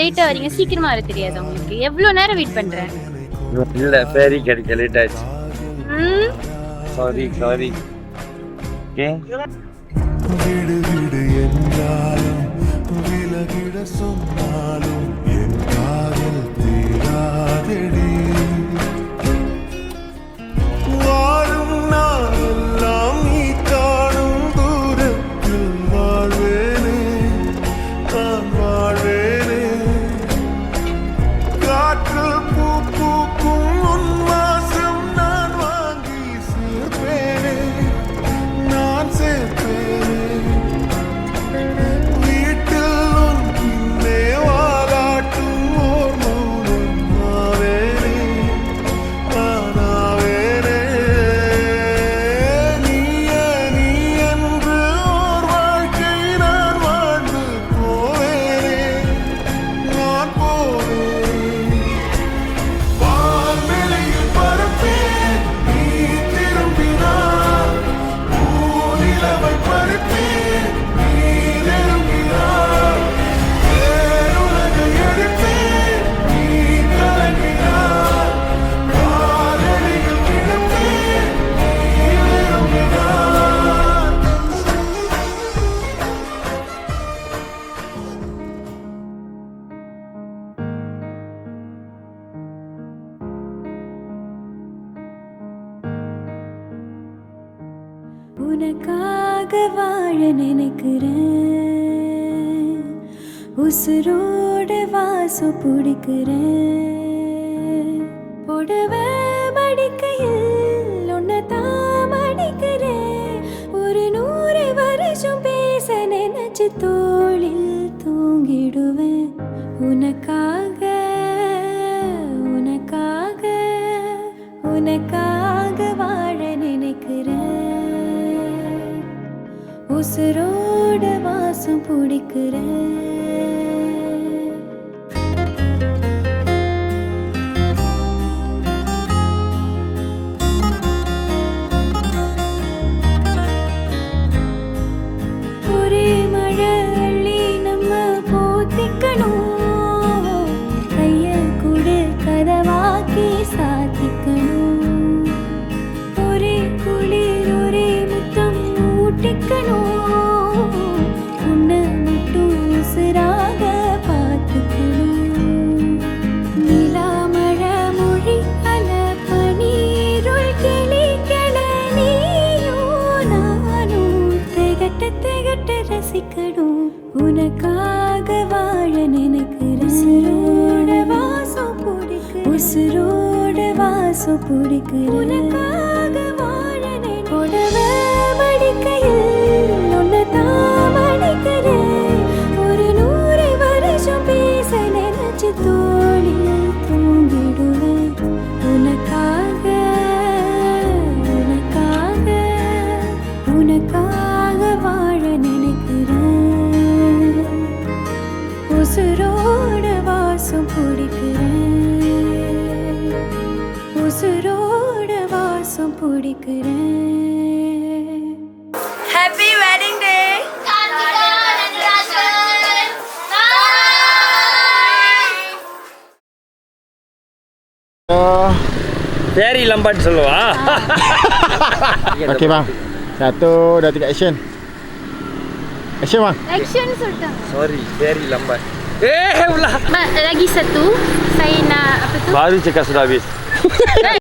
லேட்டா வரீங்க, சீக்கிரமா வர தெரியாது உங்களுக்கு? எவ்வளவு நேரம் வெயிட் பண்றேன்? இல்ல ஃபேரி கிடைக்க லேட் ஆயிடுச்சு. Sorry okay. விடு விடு என்றாலும் விலகிட சொன்னாலும் என் காதல் தீராதடி. வாழும் நாளெல்லாம் நீ காணும் தூரத்தில் வாழ்வேனே, நான் வாழ்வேனே. காற்றில் பூ பூக்கும் உன் வாசம் நான் வாங்கி சேர்ப்பேனே, நான் சேர்ப்பேனே. வீட்டில் உன் பின்னே வாலாட்டும் ஓர் மௌனம் ஆவேனே, நானாவேனே. நீயே நீ என்று ஓர் வாழ்க்கை நான் வாழ்ந்து போவேனே, நான் போவேன். வான்வெளியில் பறப்பேன் நீ திரும்பினார், பூநிலவை பறிப்பேன் நீ நெருங்கினார். வேறுலகை எடுப்பேன் நீ கலங்கினார், காலடியில் கிடப்பேன் நீ விரும்பினார். உனக்காக வாழ நினைக்கிறேன், உசுரோட வாசம் பிடிக்கிறேன். புடவை மடிக்கையில் உன்னை தான் மடிக்கிறேன். ஒரு 100 வருஷம் பேச நினைச்சு தோளில் தூங்கிடுவேன். உனக்காக உனக்காக உனக்காக வாழ நினைக்கிறேன், உசுரோட வாசம் பிடிக்கிறேன். ஒரே மழை அள்ளி நம்ம போத்திக்கணும், கைய கூடு கதவாக்கி சாத்திக்கணும். ஒரே குளிர் ஒரே முத்தம் ஊட்டிக்கணும், உன்னை மட்டும் உசுராக பார்த்துக்கணும். நிலா மழை மொழி அல பனீருள் கிளிகள நீயும் நானும் திகட்ட திகட்ட ரசிக்கணும். உனக்காக வாழ நினைக்கிறேன், உசுரோட வாசம் பிடிக்கிறேன், உசுரோட வாசம் பிடிக்கிறேன். உனக்காக வாழ புடவை மடிக்கையில் உன்னை தான் மடிக்கிறேன். ஒரு 100 வருஷம் பேச நினைச்சு தோளில் தூங்கிடுவேன். உனக்காக உனக்காக உனக்காக வாழ நினைக்கிறேன், உசுரோட வாசம் பிடிக்கிறேன், உசுரோட வாசம் பிடிக்கிறேன். Happy wedding day. ஃபேரி லம்பான்னு சொல்லுவா. Okey bang. 1, 2, 3 action. Action bang. Action சொல்லிட்டாங்க. Sorry, ஃபேரி லம்பான். Ulah. Lagi satu, saya nak apa tu? Baru cakap sudah habis.